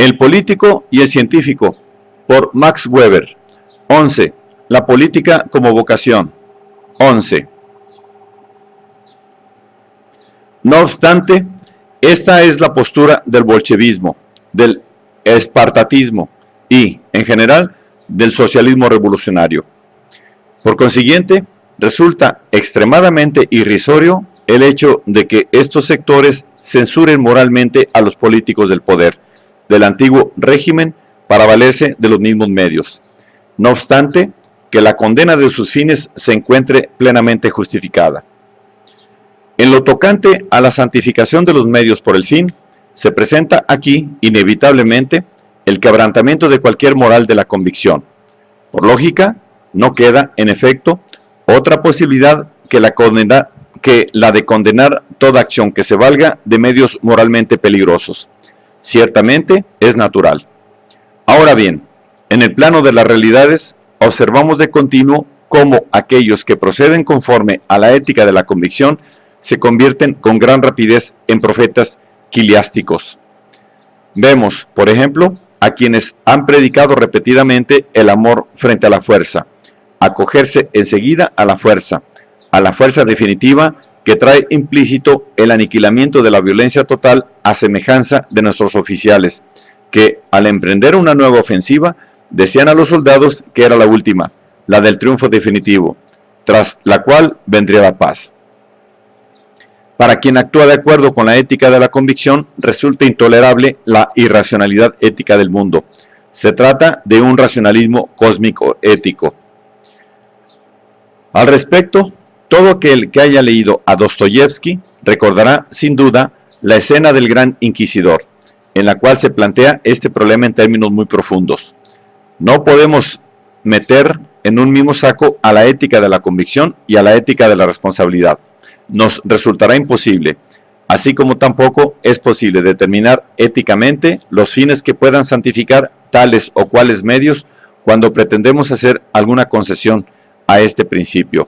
El político y el científico, por Max Weber. 11. La política como vocación. 11. No obstante, esta es la postura del bolchevismo, del espartatismo y, en general, del socialismo revolucionario. Por consiguiente, resulta extremadamente irrisorio el hecho de que estos sectores censuren moralmente a los políticos del poder del antiguo régimen para valerse de los mismos medios, no obstante que la condena de sus fines se encuentre plenamente justificada. En lo tocante a la santificación de los medios por el fin, se presenta aquí, inevitablemente, el quebrantamiento de cualquier moral de la convicción. Por lógica, no queda, en efecto, otra posibilidad que la de condenar toda acción que se valga de medios moralmente peligrosos. Ciertamente es natural. Ahora bien, en el plano de las realidades, observamos de continuo cómo aquellos que proceden conforme a la ética de la convicción se convierten con gran rapidez en profetas quiliásticos. Vemos, por ejemplo, a quienes han predicado repetidamente el amor frente a la fuerza, acogerse enseguida a la fuerza definitiva que trae implícito el aniquilamiento de la violencia total a semejanza de nuestros oficiales, que al emprender una nueva ofensiva decían a los soldados que era la última, la del triunfo definitivo, tras la cual vendría la paz. Para quien actúa de acuerdo con la ética de la convicción, resulta intolerable la irracionalidad ética del mundo. Se trata de un racionalismo cósmico ético. Al respecto, todo aquel que haya leído a Dostoyevsky recordará sin duda la escena del Gran Inquisidor, en la cual se plantea este problema en términos muy profundos. No podemos meter en un mismo saco a la ética de la convicción y a la ética de la responsabilidad. Nos resultará imposible, así como tampoco es posible determinar éticamente los fines que puedan santificar tales o cuales medios cuando pretendemos hacer alguna concesión a este principio.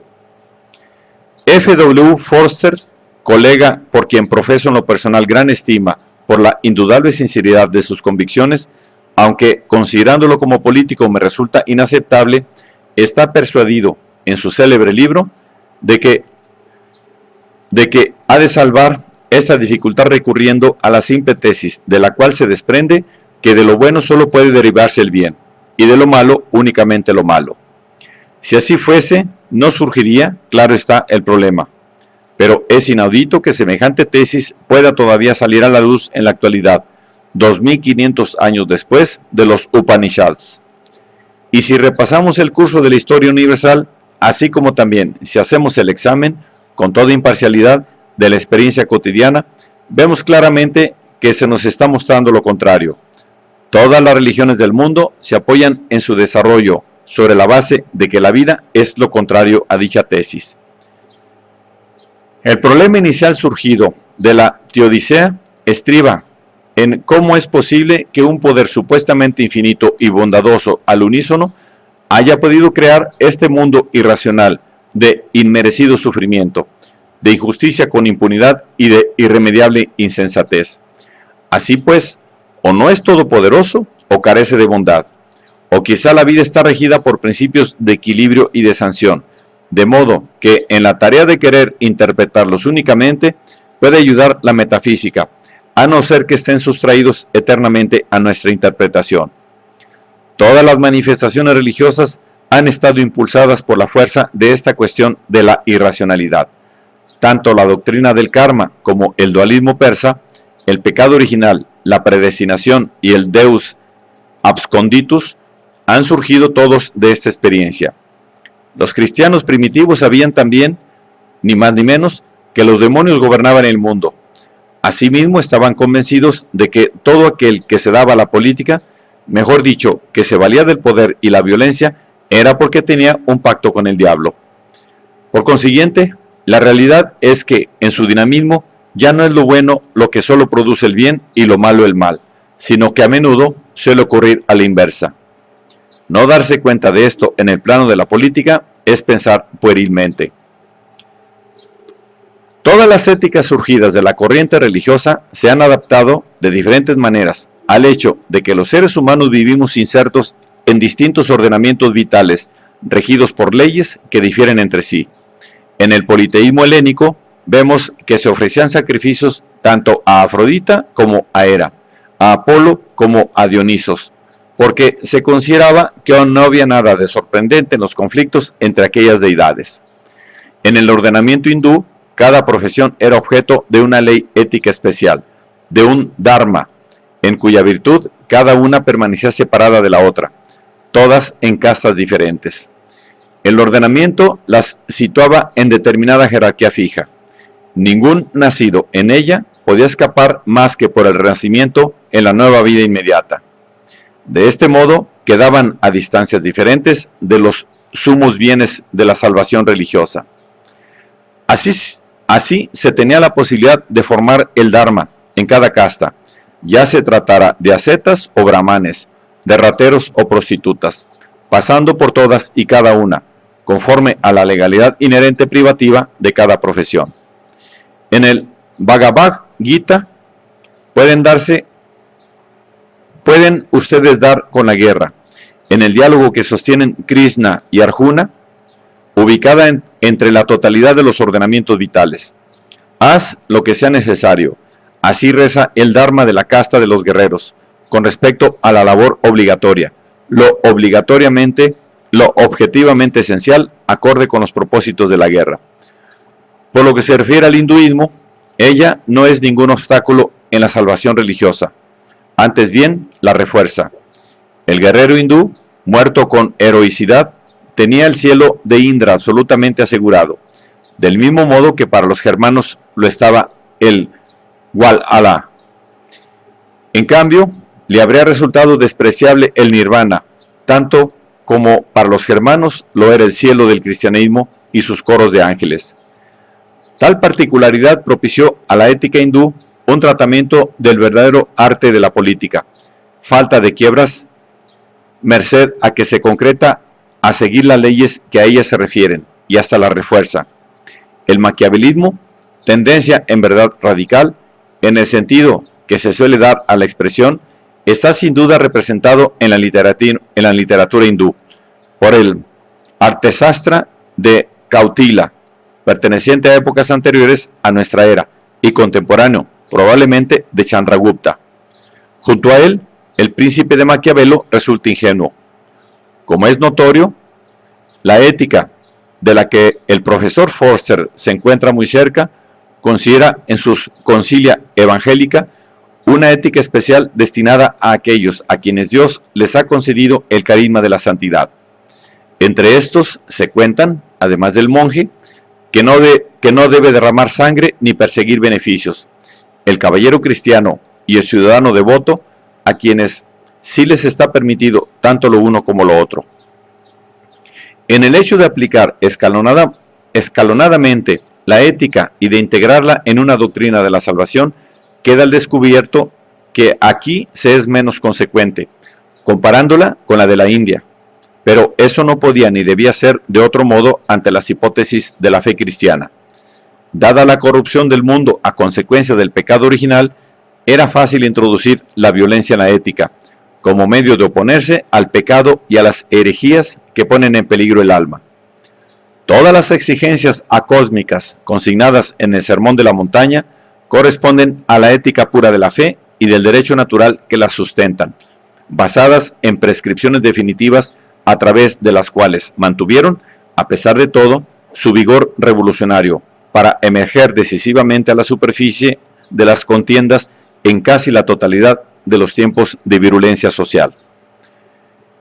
F.W. Forster, colega por quien profeso en lo personal gran estima por la indudable sinceridad de sus convicciones, aunque considerándolo como político me resulta inaceptable, está persuadido en su célebre libro de que ha de salvar esta dificultad recurriendo a la simple tesis de la cual se desprende que de lo bueno solo puede derivarse el bien y de lo malo únicamente lo malo. Si así fuese, no surgiría, claro está, el problema. Pero es inaudito que semejante tesis pueda todavía salir a la luz en la actualidad, 2500 años después de los Upanishads. Y si repasamos el curso de la historia universal, así como también si hacemos el examen, con toda imparcialidad, de la experiencia cotidiana, vemos claramente que se nos está mostrando lo contrario. Todas las religiones del mundo se apoyan en su desarrollo sobre la base de que la vida es lo contrario a dicha tesis. El problema inicial surgido de la Teodicea estriba en cómo es posible que un poder supuestamente infinito y bondadoso al unísono haya podido crear este mundo irracional de inmerecido sufrimiento, de injusticia con impunidad y de irremediable insensatez. Así pues, o no es todopoderoso o carece de bondad, o quizá la vida está regida por principios de equilibrio y de sanción, de modo que en la tarea de querer interpretarlos únicamente puede ayudar la metafísica, a no ser que estén sustraídos eternamente a nuestra interpretación. Todas las manifestaciones religiosas han estado impulsadas por la fuerza de esta cuestión de la irracionalidad. Tanto la doctrina del karma como el dualismo persa, el pecado original, la predestinación y el Deus absconditus han surgido todos de esta experiencia. Los cristianos primitivos sabían también, ni más ni menos, que los demonios gobernaban el mundo. Asimismo, estaban convencidos de que todo aquel que se daba a la política, mejor dicho, que se valía del poder y la violencia, era porque tenía un pacto con el diablo. Por consiguiente, la realidad es que, en su dinamismo, ya no es lo bueno lo que solo produce el bien y lo malo el mal, sino que a menudo suele ocurrir a la inversa. No darse cuenta de esto en el plano de la política es pensar puerilmente. Todas las éticas surgidas de la corriente religiosa se han adaptado de diferentes maneras al hecho de que los seres humanos vivimos insertos en distintos ordenamientos vitales, regidos por leyes que difieren entre sí. En el politeísmo helénico vemos que se ofrecían sacrificios tanto a Afrodita como a Hera, a Apolo como a Dionisos, porque se consideraba que no había nada de sorprendente en los conflictos entre aquellas deidades. En el ordenamiento hindú, cada profesión era objeto de una ley ética especial, de un dharma, en cuya virtud cada una permanecía separada de la otra, todas en castas diferentes. El ordenamiento las situaba en determinada jerarquía fija. Ningún nacido en ella podía escapar más que por el renacimiento en la nueva vida inmediata. De este modo, quedaban a distancias diferentes de los sumos bienes de la salvación religiosa. Así se tenía la posibilidad de formar el Dharma en cada casta, ya se tratara de ascetas o brahmanes, de rateros o prostitutas, pasando por todas y cada una, conforme a la legalidad inherente privativa de cada profesión. En el Bhagavad Gita pueden ustedes dar con la guerra. En el diálogo que sostienen Krishna y Arjuna, ubicada entre la totalidad de los ordenamientos vitales. Haz lo que sea necesario. Así reza el Dharma de la casta de los guerreros, con respecto a la labor obligatoria, lo objetivamente esencial, acorde con los propósitos de la guerra. Por lo que se refiere al hinduismo, ella no es ningún obstáculo en la salvación religiosa, antes bien la refuerza. El guerrero hindú, muerto con heroicidad, tenía el cielo de Indra absolutamente asegurado, del mismo modo que para los germanos lo estaba el Valhalla. En cambio, le habría resultado despreciable el nirvana, tanto como para los germanos lo era el cielo del cristianismo y sus coros de ángeles. Tal particularidad propició a la ética hindú un tratamiento del verdadero arte de la política, falta de quiebras, merced a que se concreta a seguir las leyes que a ellas se refieren y hasta la refuerza. El maquiavelismo, tendencia en verdad radical, en el sentido que se suele dar a la expresión, está sin duda representado en la literatura hindú por el Arthashastra de Kautila, perteneciente a épocas anteriores a nuestra era y contemporáneo, probablemente de Chandragupta. Junto a él, el príncipe de Maquiavelo resulta ingenuo. Como es notorio, la ética de la que el profesor Forster se encuentra muy cerca, considera en sus Concilia Evangelica una ética especial destinada a aquellos a quienes Dios les ha concedido el carisma de la santidad. Entre estos se cuentan, además del monje, que no debe derramar sangre ni perseguir beneficios, el caballero cristiano y el ciudadano devoto, a quienes sí les está permitido tanto lo uno como lo otro. En el hecho de aplicar escalonadamente la ética y de integrarla en una doctrina de la salvación, queda al descubierto que aquí se es menos consecuente, comparándola con la de la India. Pero eso no podía ni debía ser de otro modo ante las hipótesis de la fe cristiana. Dada la corrupción del mundo a consecuencia del pecado original, era fácil introducir la violencia en la ética, como medio de oponerse al pecado y a las herejías que ponen en peligro el alma. Todas las exigencias acósmicas consignadas en el Sermón de la Montaña corresponden a la ética pura de la fe y del derecho natural que las sustentan, basadas en prescripciones definitivas a través de las cuales mantuvieron, a pesar de todo, su vigor revolucionario para emerger decisivamente a la superficie de las contiendas en casi la totalidad de los tiempos de virulencia social.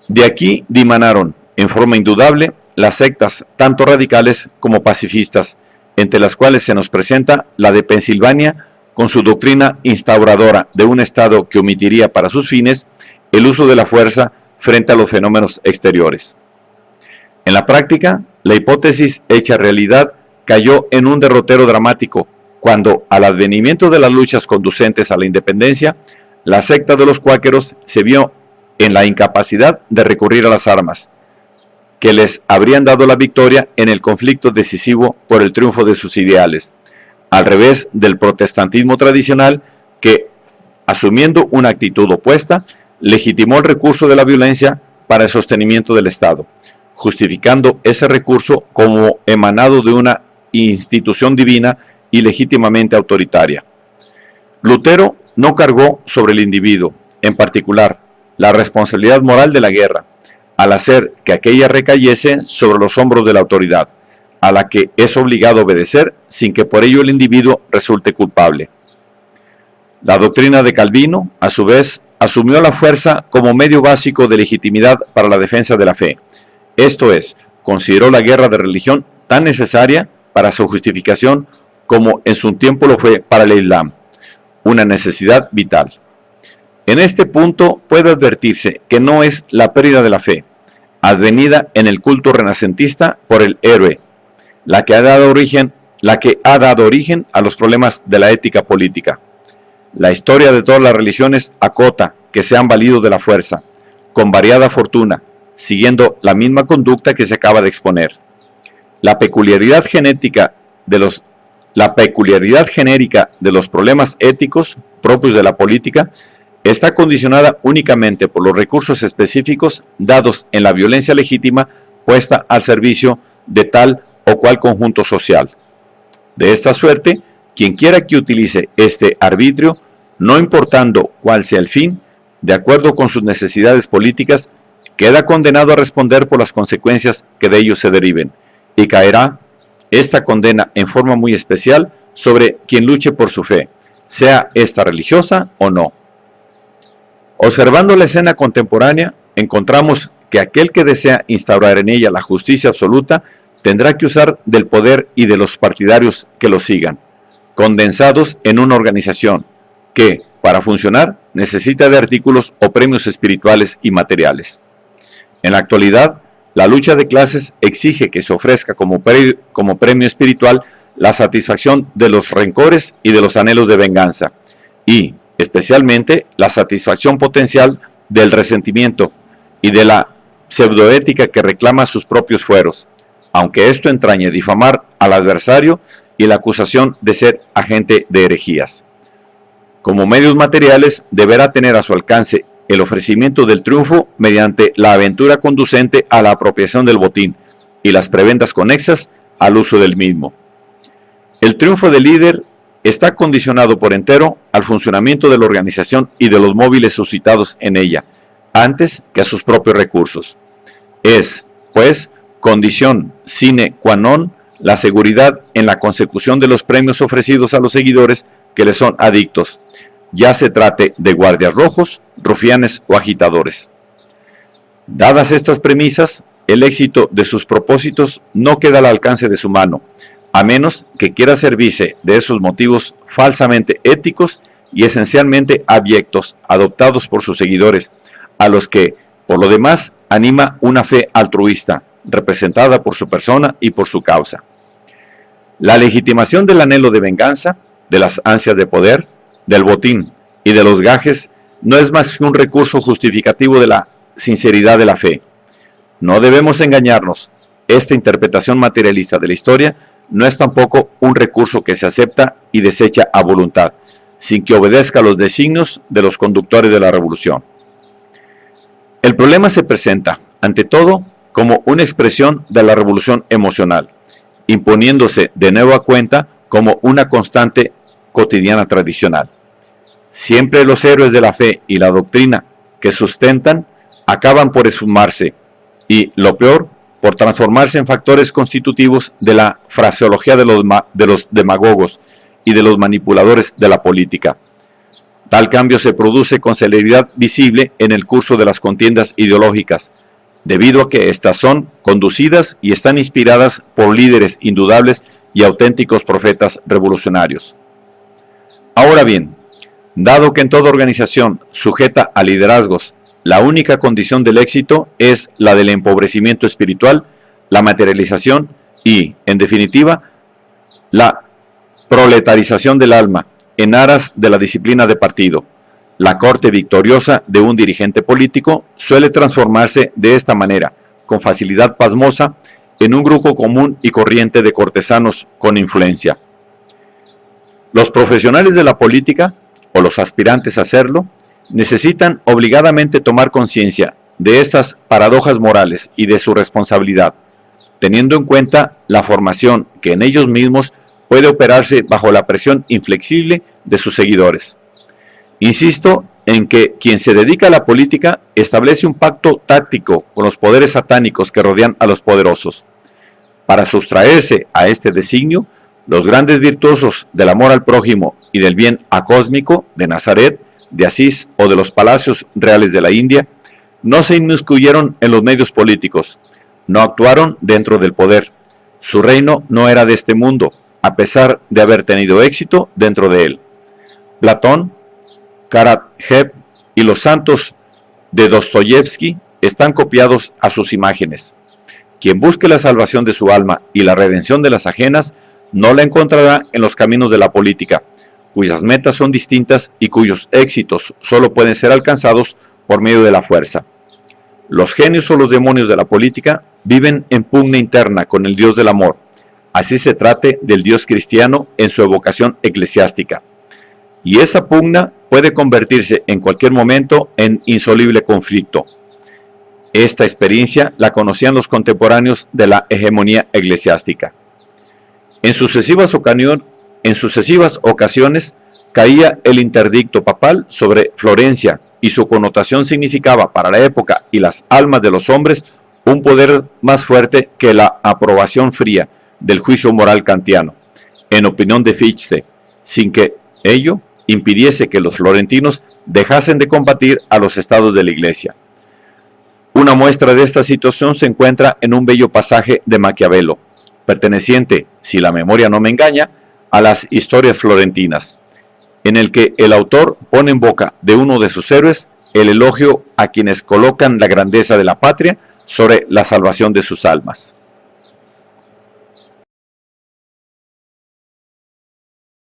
De aquí dimanaron, en forma indudable, las sectas tanto radicales como pacifistas, entre las cuales se nos presenta la de Pensilvania, con su doctrina instauradora de un Estado que omitiría para sus fines el uso de la fuerza frente a los fenómenos exteriores. En la práctica, la hipótesis hecha realidad cayó en un derrotero dramático, cuando, al advenimiento de las luchas conducentes a la independencia, la secta de los cuáqueros se vio en la incapacidad de recurrir a las armas, que les habrían dado la victoria en el conflicto decisivo por el triunfo de sus ideales, al revés del protestantismo tradicional que asumiendo una actitud opuesta, legitimó el recurso de la violencia para el sostenimiento del Estado, justificando ese recurso como emanado de una institución divina y legítimamente autoritaria. Lutero no cargó sobre el individuo, en particular, la responsabilidad moral de la guerra, al hacer que aquella recayese sobre los hombros de la autoridad, a la que es obligado a obedecer sin que por ello el individuo resulte culpable. La doctrina de Calvino, a su vez, asumió la fuerza como medio básico de legitimidad para la defensa de la fe. Esto es, consideró la guerra de religión tan necesaria para su justificación como en su tiempo lo fue para el Islam, una necesidad vital. En este punto puede advertirse que no es la pérdida de la fe, advenida en el culto renacentista por el héroe, la que ha dado origen a los problemas de la ética política. La historia de todas las religiones acota que se han valido de la fuerza, con variada fortuna, siguiendo la misma conducta que se acaba de exponer. La peculiaridad genérica de los problemas éticos propios de la política está condicionada únicamente por los recursos específicos dados en la violencia legítima puesta al servicio de tal o cual conjunto social. De esta suerte, quien quiera que utilice este arbitrio, no importando cuál sea el fin, de acuerdo con sus necesidades políticas, queda condenado a responder por las consecuencias que de ellos se deriven, y caerá esta condena en forma muy especial sobre quien luche por su fe, sea esta religiosa o no. Observando la escena contemporánea, encontramos que aquel que desea instaurar en ella la justicia absoluta tendrá que usar del poder y de los partidarios que lo sigan, condensados en una organización que, para funcionar, necesita de artículos o premios espirituales y materiales. En la actualidad, la lucha de clases exige que se ofrezca como premio espiritual la satisfacción de los rencores y de los anhelos de venganza, y, especialmente, la satisfacción potencial del resentimiento y de la pseudoética que reclama sus propios fueros, aunque esto entrañe difamar al adversario y la acusación de ser agente de herejías. Como medios materiales, deberá tener a su alcance el ofrecimiento del triunfo mediante la aventura conducente a la apropiación del botín y las prebendas conexas al uso del mismo. El triunfo del líder está condicionado por entero al funcionamiento de la organización y de los móviles suscitados en ella, antes que a sus propios recursos. Es, pues, condición sine qua non la seguridad en la consecución de los premios ofrecidos a los seguidores que le son adictos, ya se trate de guardias rojos, rufianes o agitadores. Dadas estas premisas, el éxito de sus propósitos no queda al alcance de su mano, a menos que quiera servirse de esos motivos falsamente éticos y esencialmente abyectos adoptados por sus seguidores, a los que, por lo demás, anima una fe altruista, representada por su persona y por su causa. La legitimación del anhelo de venganza, de las ansias de poder, del botín y de los gajes no es más que un recurso justificativo de la sinceridad de la fe. No debemos engañarnos, esta interpretación materialista de la historia no es tampoco un recurso que se acepta y desecha a voluntad, sin que obedezca a los designios de los conductores de la revolución. El problema se presenta, ante todo, como una expresión de la revolución emocional, imponiéndose de nueva cuenta como una constante cotidiana tradicional. Siempre los héroes de la fe y la doctrina que sustentan acaban por esfumarse y, lo peor, por transformarse en factores constitutivos de la fraseología de los demagogos y de los manipuladores de la política. Tal cambio se produce con celeridad visible en el curso de las contiendas ideológicas, debido a que éstas son conducidas y están inspiradas por líderes indudables y auténticos profetas revolucionarios. Ahora bien, dado que en toda organización sujeta a liderazgos, la única condición del éxito es la del empobrecimiento espiritual, la materialización y, en definitiva, la proletarización del alma en aras de la disciplina de partido. La corte victoriosa de un dirigente político suele transformarse de esta manera, con facilidad pasmosa, en un grupo común y corriente de cortesanos con influencia. Los profesionales de la política, o los aspirantes a hacerlo, necesitan obligadamente tomar conciencia de estas paradojas morales y de su responsabilidad, teniendo en cuenta la formación que en ellos mismos puede operarse bajo la presión inflexible de sus seguidores. Insisto en que quien se dedica a la política establece un pacto táctico con los poderes satánicos que rodean a los poderosos. Para sustraerse a este designio, los grandes virtuosos del amor al prójimo y del bien acósmico de Nazaret, de Asís o de los palacios reales de la India, no se inmiscuyeron en los medios políticos, no actuaron dentro del poder. Su reino no era de este mundo, a pesar de haber tenido éxito dentro de él. Platón, Karatsev y los santos de Dostoyevsky están copiados a sus imágenes. Quien busque la salvación de su alma y la redención de las ajenas, no la encontrará en los caminos de la política, cuyas metas son distintas y cuyos éxitos solo pueden ser alcanzados por medio de la fuerza. Los genios o los demonios de la política viven en pugna interna con el Dios del amor, así se trate del Dios cristiano en su evocación eclesiástica. Y esa pugna puede convertirse en cualquier momento en insoluble conflicto. Esta experiencia la conocían los contemporáneos de la hegemonía eclesiástica. En sucesivas ocasiones caía el interdicto papal sobre Florencia y su connotación significaba para la época y las almas de los hombres un poder más fuerte que la aprobación fría del juicio moral kantiano, en opinión de Fichte, sin que ello impidiese que los florentinos dejasen de combatir a los estados de la Iglesia. Una muestra de esta situación se encuentra en un bello pasaje de Maquiavelo, perteneciente, si la memoria no me engaña, a las historias florentinas, en el que el autor pone en boca de uno de sus héroes el elogio a quienes colocan la grandeza de la patria sobre la salvación de sus almas.